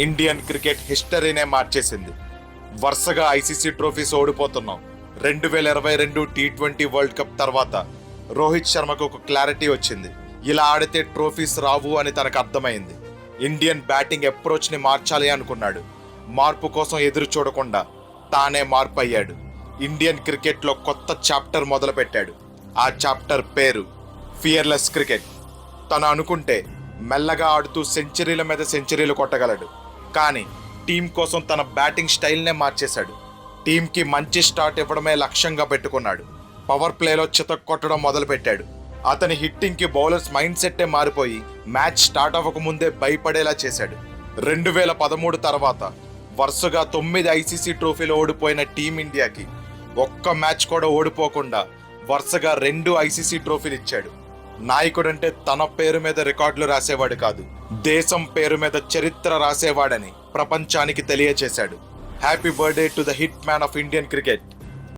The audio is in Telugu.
ఇండియన్ క్రికెట్ హిస్టరీనే మార్చేసింది. వరుసగా ఐసీసీ ట్రోఫీస్ ఓడిపోతున్నాం. 2022 టీ20 వరల్డ్ కప్ తర్వాత రోహిత్ శర్మకు ఒక క్లారిటీ వచ్చింది. ఇలా ఆడితే ట్రోఫీస్ రావు అని తనకు అర్థమైంది. ఇండియన్ బ్యాటింగ్ అప్రోచ్ని మార్చాలి అనుకున్నాడు. మార్పు కోసం ఎదురు చూడకుండా తానే మార్పు అయ్యాడు. ఇండియన్ క్రికెట్లో కొత్త చాప్టర్ మొదలుపెట్టాడు. ఆ చాప్టర్ పేరు ఫియర్లెస్ క్రికెట్. తను అనుకుంటే మెల్లగా ఆడుతూ సెంచరీల మీద సెంచరీలు కొట్టగలడు. కానీ టీం కోసం తన బ్యాటింగ్ స్టైల్నే మార్చేశాడు. టీంకి మంచి స్టార్ట్ ఇవ్వడమే లక్ష్యంగా పెట్టుకున్నాడు. పవర్ ప్లేలో చితక్ కొట్టడం మొదలుపెట్టాడు. అతని హిట్టింగ్కి బౌలర్స్ మైండ్ సెట్టే మారిపోయి మ్యాచ్ స్టార్ట్ అవ్వకముందే భయపడేలా చేశాడు. 2013 తర్వాత వరుసగా 9 ఐసీసీ ట్రోఫీలు ఓడిపోయిన టీమిండియాకి ఒక్క మ్యాచ్ కూడా ఓడిపోకుండా వరుసగా 2 ఐసీసీ ట్రోఫీలు ఇచ్చాడు. నాయకుడంటే తన పేరు మీద రికార్డులు రాసేవాడు కాదు, దేశం పేరు మీద చరిత్ర రాసేవాడని ప్రపంచానికి తెలియచేశాడు. Happy birthday to the hit man of Indian cricket.